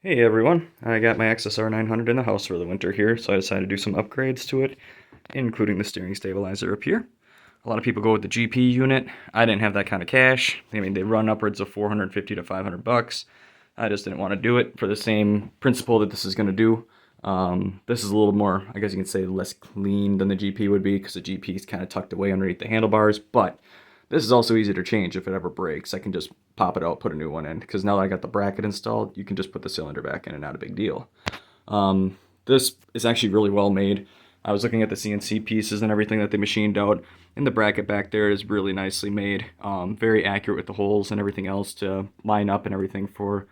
Hey everyone, I got my XSR900 in the house for the winter here, so I decided to do some upgrades to it, including the steering stabilizer up here. A lot of people go with the GP unit. I didn't have that kind of cash. I mean, they run upwards of 450 to 500 bucks. I just didn't want to do it for the same principle that this is going to do. This is a little more, I guess you can say, less clean than the GP would be, because the GP is kind of tucked away underneath the handlebars, but this is also easy to change if it ever breaks. I can just pop it out, put a new one in, because now that I got the bracket installed, you can just put the cylinder back in and not a big deal. This is actually really well made. I was looking at the CNC pieces and everything that they machined out, and the bracket back there is really nicely made. Very accurate with the holes and everything else to line up and everything for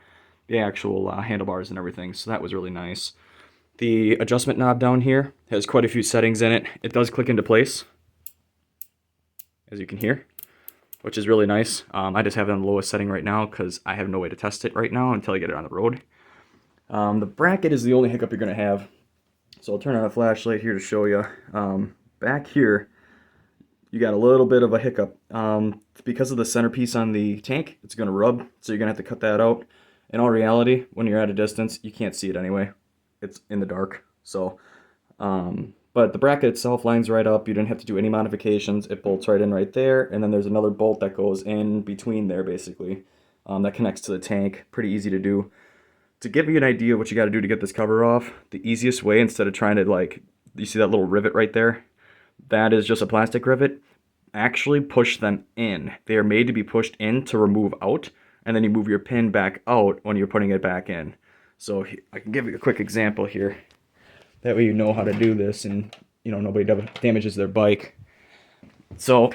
the actual handlebars and everything, so that was really nice. The adjustment knob down here has quite a few settings in it. It does click into place, as you can hear, which is really nice. I just have it on the lowest setting right now because I have no way to test it right now until I get it on the road. The bracket is the only hiccup you're going to have. So I'll turn on a flashlight here to show you. Back here, you got a little bit of a hiccup. Because of the centerpiece on the tank, it's going to rub, so you're going to have to cut that out. In all reality, when you're at a distance, you can't see it anyway. It's in the dark. So, but the bracket itself lines right up. You didn't have to do any modifications. It bolts right in right there. And then there's another bolt that goes in between there, basically, that connects to the tank. Pretty easy to do. To give you an idea of what you got to do to get this cover off, the easiest way, instead of trying to, like, you see that little rivet right there? That is just a plastic rivet. Actually push them in. They are made to be pushed in to remove out, and then you move your pin back out when you're putting it back in. So I can give you a quick example here. That way you know how to do this, and nobody damages their bike. So,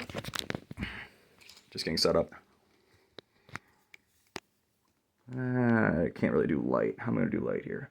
just getting set up. I can't really do light. I'm going to do light here.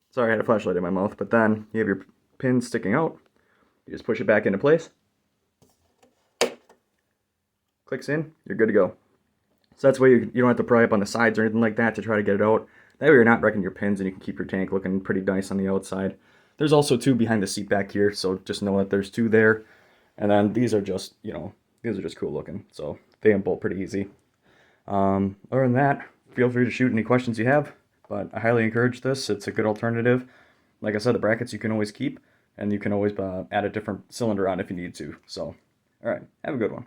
Sorry, I had a flashlight in my mouth, but then you have your pin sticking out. You just push it back into place. Clicks in, you're good to go. So that's why you don't have to pry up on the sides or anything like that to try to get it out. That way you're not wrecking your pins and you can keep your tank looking pretty nice on the outside. There's also two behind the seat back here, so just know that there's two there. And then these are just, these are just cool looking, so they unbolt pretty easy. Other than that, feel free to shoot any questions you have, but I highly encourage this. It's a good alternative. Like I said, the brackets you can always keep, and you can always add a different cylinder on if you need to. So, all right, have a good one.